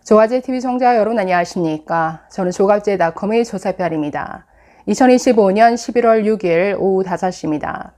조갑제TV 시청자 여러분 안녕하십니까? 저는 조갑제닷컴의 조사별입니다. 2025년 11월 6일 오후 5시입니다.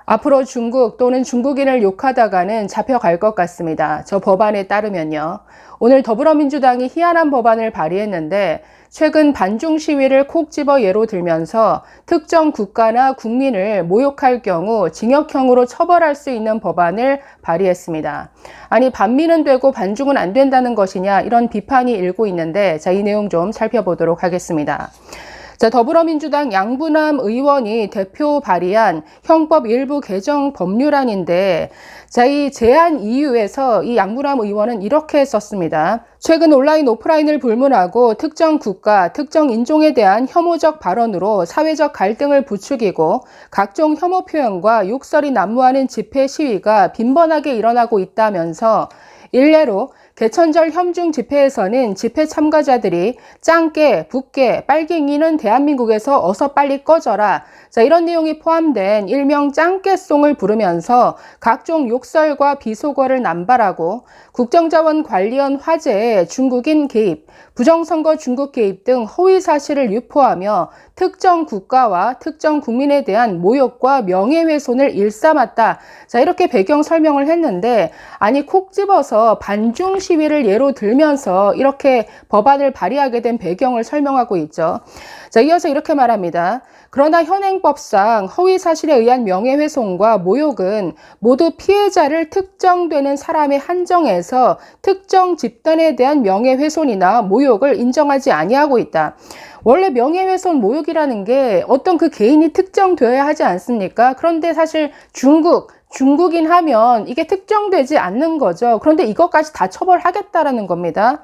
앞으로 중국 또는 중국인을 욕하다가는 잡혀갈 것 같습니다. 저 법안에 따르면요. 오늘 더불어민주당이 희한한 법안을 발의했는데 최근 반중 시위를 콕 집어 예로 들면서 특정 국가나 국민을 모욕할 경우 징역형으로 처벌할 수 있는 법안을 발의했습니다. 아니 반미는 되고 반중은 안 된다는 것이냐 이런 비판이 일고 있는데 자, 이 내용 좀 살펴보도록 하겠습니다. 자, 더불어민주당 양부남 의원이 대표 발의한 형법 일부 개정 법률안인데 자, 이 제안 이유에서 이 양부남 의원은 이렇게 썼습니다. 최근 온라인 오프라인을 불문하고 특정 국가, 특정 인종에 대한 혐오적 발언으로 사회적 갈등을 부추기고 각종 혐오 표현과 욕설이 난무하는 집회 시위가 빈번하게 일어나고 있다면서 일례로 개천절 현중 집회에서는 집회 참가자들이 짱깨, 북깨, 빨갱이는 대한민국에서 어서 빨리 꺼져라. 자, 이런 내용이 포함된 일명 짱깨송을 부르면서 각종 욕설과 비속어를 남발하고 국정자원 관리원 화제에 중국인 개입, 부정선거 중국 개입 등 허위 사실을 유포하며 특정 국가와 특정 국민에 대한 모욕과 명예훼손을 일삼았다. 자, 이렇게 배경 설명을 했는데 아니 콕 집어서 반중 시위를 예로 들면서 이렇게 법안을 발의하게 된 배경을 설명하고 있죠. 자, 이어서 이렇게 말합니다. 그러나 현행법상 허위 사실에 의한 명예훼손과 모욕은 모두 피해자를 특정되는 사람에 한정해서 특정 집단에 대한 명예훼손이나 모욕을 인정하지 아니하고 있다. 원래 명예훼손, 모욕이라는 게 어떤 그 개인이 특정되어야 하지 않습니까? 그런데 사실 중국인 하면 이게 특정되지 않는 거죠. 그런데 이것까지 다 처벌하겠다라는 겁니다.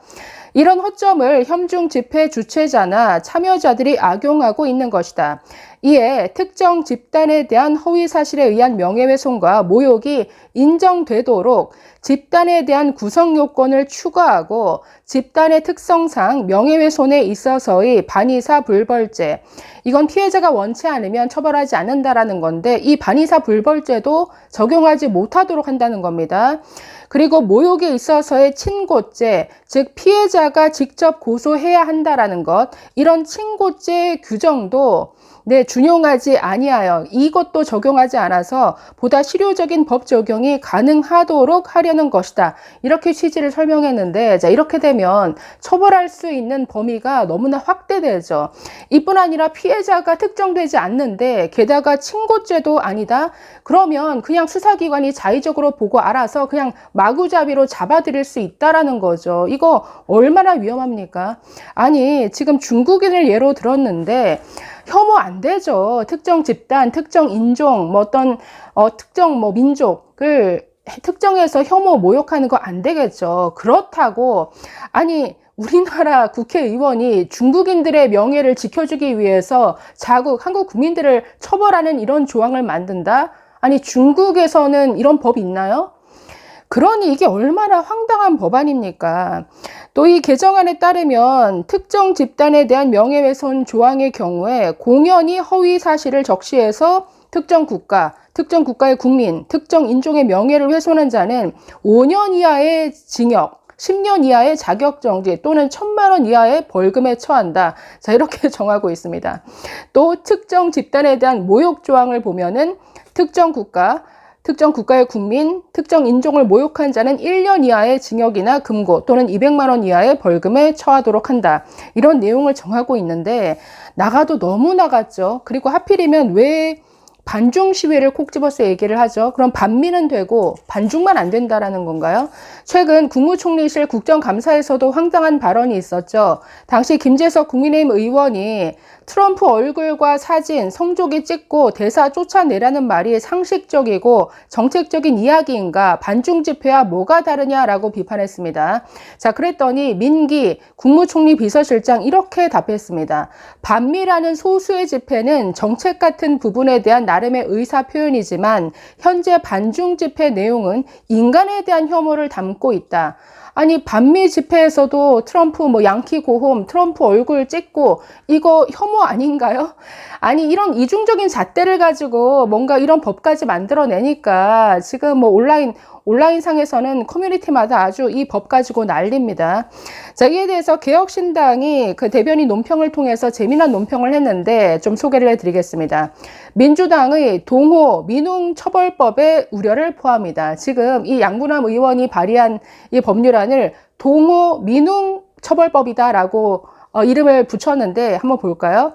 이런 허점을 현중 집회 주최자나 참여자들이 악용하고 있는 것이다. 이에 특정 집단에 대한 허위 사실에 의한 명예훼손과 모욕이 인정되도록 집단에 대한 구성 요건을 추가하고 집단의 특성상 명예훼손에 있어서의 반의사 불벌죄, 이건 피해자가 원치 않으면 처벌하지 않는다라는 건데 이 반의사 불벌죄도 적용하지 못하도록 한다는 겁니다. 그리고 모욕에 있어서의 친고죄, 즉 피해자가 직접 고소해야 한다라는 것, 이런 친고죄 규정도 준용하지 아니하여 이것도 적용하지 않아서 보다 실효적인 법 적용이 가능하도록 하려는 것이다. 이렇게 취지를 설명했는데 자, 이렇게 되면 처벌할 수 있는 범위가 너무나 확대되죠. 이뿐 아니라 피해자가 특정되지 않는데 게다가 친고죄도 아니다. 그러면 그냥 수사기관이 자의적으로 보고 알아서 그냥 마구잡이로 잡아들일 수 있다라는 거죠. 이거 얼마나 위험합니까? 아니 지금 중국인을 예로 들었는데 혐오 안 되죠. 특정 집단, 특정 인종, 특정 민족을 특정해서 혐오 모욕하는 거 안 되겠죠. 그렇다고 아니 우리나라 국회의원이 중국인들의 명예를 지켜주기 위해서 자국 한국 국민들을 처벌하는 이런 조항을 만든다? 아니 중국에서는 이런 법이 있나요? 그러니 이게 얼마나 황당한 법안입니까? 또 이 개정안에 따르면 특정 집단에 대한 명예훼손 조항의 경우에 공연히 허위 사실을 적시해서 특정 국가, 특정 국가의 국민, 특정 인종의 명예를 훼손한 자는 5년 이하의 징역, 10년 이하의 자격정지 또는 1,000만 원 이하의 벌금에 처한다. 자, 이렇게 정하고 있습니다. 또 특정 집단에 대한 모욕 조항을 보면은 특정 국가의 국민, 특정 인종을 모욕한 자는 1년 이하의 징역이나 금고 또는 200만 원 이하의 벌금에 처하도록 한다. 이런 내용을 정하고 있는데 나가도 너무 나갔죠. 그리고 하필이면 왜 반중 시위를 콕 집어서 얘기를 하죠. 그럼 반미는 되고 반중만 안 된다라는 건가요? 최근 국무총리실 국정감사에서도 황당한 발언이 있었죠. 당시 김재석 국민의힘 의원이 트럼프 얼굴과 사진, 성조기 찍고 대사 쫓아내라는 말이 상식적이고 정책적인 이야기인가? 반중 집회와 뭐가 다르냐라고 비판했습니다. 자, 그랬더니 민기 국무총리 비서실장 이렇게 답했습니다. 반미라는 소수의 집회는 정책 같은 부분에 대한 나름의 의사 표현이지만 현재 반중 집회 내용은 인간에 대한 혐오를 담고 있다. 아니 반미 집회에서도 트럼프 양키 고홈, 트럼프 얼굴 찍고 이거 혐오 아닌가요? 아니 이런 이중적인 잣대를 가지고 뭔가 이런 법까지 만들어내니까 지금 온라인 온라인상에서는 커뮤니티마다 아주 이 법 가지고 난립니다. 자, 이에 대해서 개혁신당이 그 대변인 논평을 통해서 재미난 논평을 했는데 좀 소개를 해드리겠습니다. 민주당의 동호 민웅처벌법의 우려를 포함합니다. 지금 이 양부남 의원이 발의한 이 법률안을 동호 민웅처벌법이다라고 이름을 붙였는데 한번 볼까요?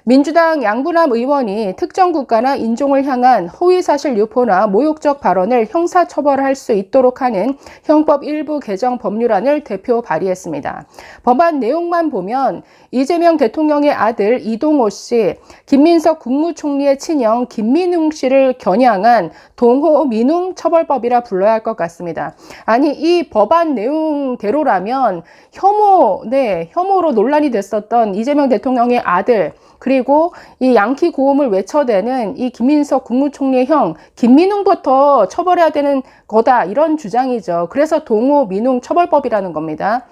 민주당 양부남 의원이 특정 국가나 인종을 향한 허위사실 유포나 모욕적 발언을 형사처벌할 수 있도록 하는 형법 일부 개정 법률안을 대표 발의했습니다. 법안 내용만 보면 이재명 대통령의 아들 이동호 씨, 김민석 국무총리의 친형 김민웅 씨를 겨냥한 동호 민웅 처벌법이라 불러야 할 것 같습니다. 아니, 이 법안 내용대로라면 혐오로 논란이 됐었던 이재명 대통령의 아들, 그리고 이 양키 고음을 외쳐대는 이 김민석 국무총리의 형 김민웅부터 처벌해야 되는 거다, 이런 주장이죠. 그래서 동호 민웅 처벌법이라는 겁니다.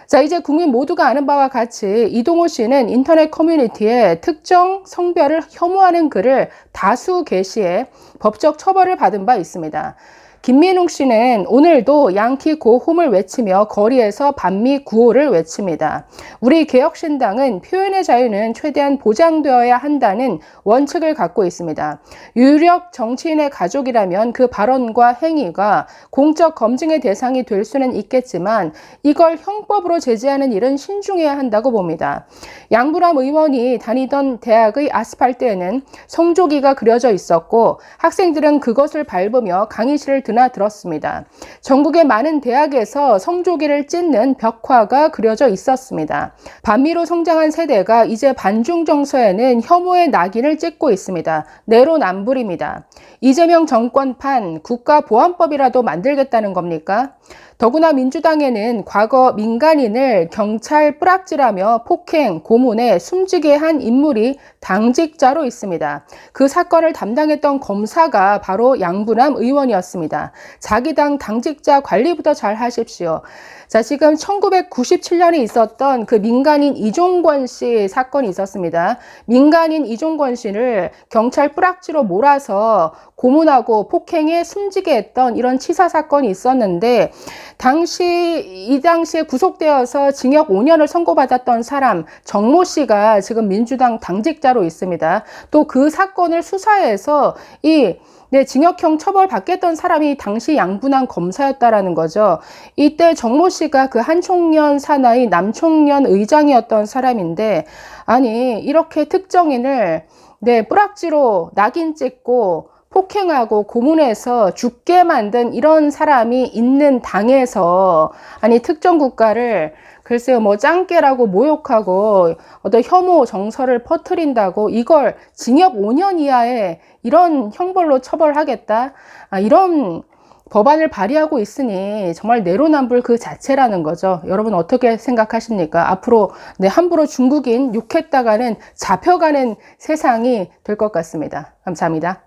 자, 이제 국민 모두가 아는 바와 같이 이동호 씨는 인터넷 커뮤니티에 특정 성별을 혐오하는 글을 다수 게시해 법적 처벌을 받은 바 있습니다. 김민웅 씨는 오늘도 양키 고홈을 외치며 거리에서 반미 구호를 외칩니다. 우리 개혁신당은 표현의 자유는 최대한 보장되어야 한다는 원칙을 갖고 있습니다. 유력 정치인의 가족이라면 그 발언과 행위가 공적 검증의 대상이 될 수는 있겠지만 이걸 형법으로 제재하는 일은 신중해야 한다고 봅니다. 양부남 의원이 다니던 대학의 아스팔트에는 성조기가 그려져 있었고 학생들은 그것을 밟으며 강의실을 드나들었습니다. 전국의 많은 대학에서 성조기를 찢는 벽화가 그려져 있었습니다. 반미로 성장한 세대가 이제 반중 정서에는 혐오의 낙인을 찍고 있습니다. 내로남불입니다. 이재명 정권판 국가보안법이라도 만들겠다는 겁니까? 더구나 민주당에는 과거 민간인을 경찰 뿌락질하며 폭행, 고문에 숨지게 한 인물이 당직자로 있습니다. 그 사건을 담당했던 검사가 바로 양부남 의원이었습니다. 자기 당 당직자 관리부터 잘 하십시오. 자, 지금 1997년에 있었던 그 민간인 이종권 씨 사건이 있었습니다. 민간인 이종권 씨를 경찰 뿌락지로 몰아서 고문하고 폭행에 숨지게 했던 이런 치사 사건이 있었는데 이 당시에 구속되어서 징역 5년을 선고받았던 사람 정모 씨가 지금 민주당 당직자로 있습니다. 또 그 사건을 수사해서 징역형 처벌받겠던 사람이 당시 양부남 검사였다라는 거죠. 이때 정모 씨가 그 한총련 산하의 남총련 의장이었던 사람인데, 아니 이렇게 특정인을 뿌락지로 낙인 찍고 폭행하고 고문해서 죽게 만든 이런 사람이 있는 당에서 아니 특정 국가를 글쎄요, 짱깨라고 모욕하고 어떤 혐오 정서를 퍼뜨린다고 이걸 징역 5년 이하의 이런 형벌로 처벌하겠다? 이런 법안을 발의하고 있으니 정말 내로남불 그 자체라는 거죠. 여러분 어떻게 생각하십니까? 앞으로 함부로 중국인 욕했다가는 잡혀가는 세상이 될 것 같습니다. 감사합니다.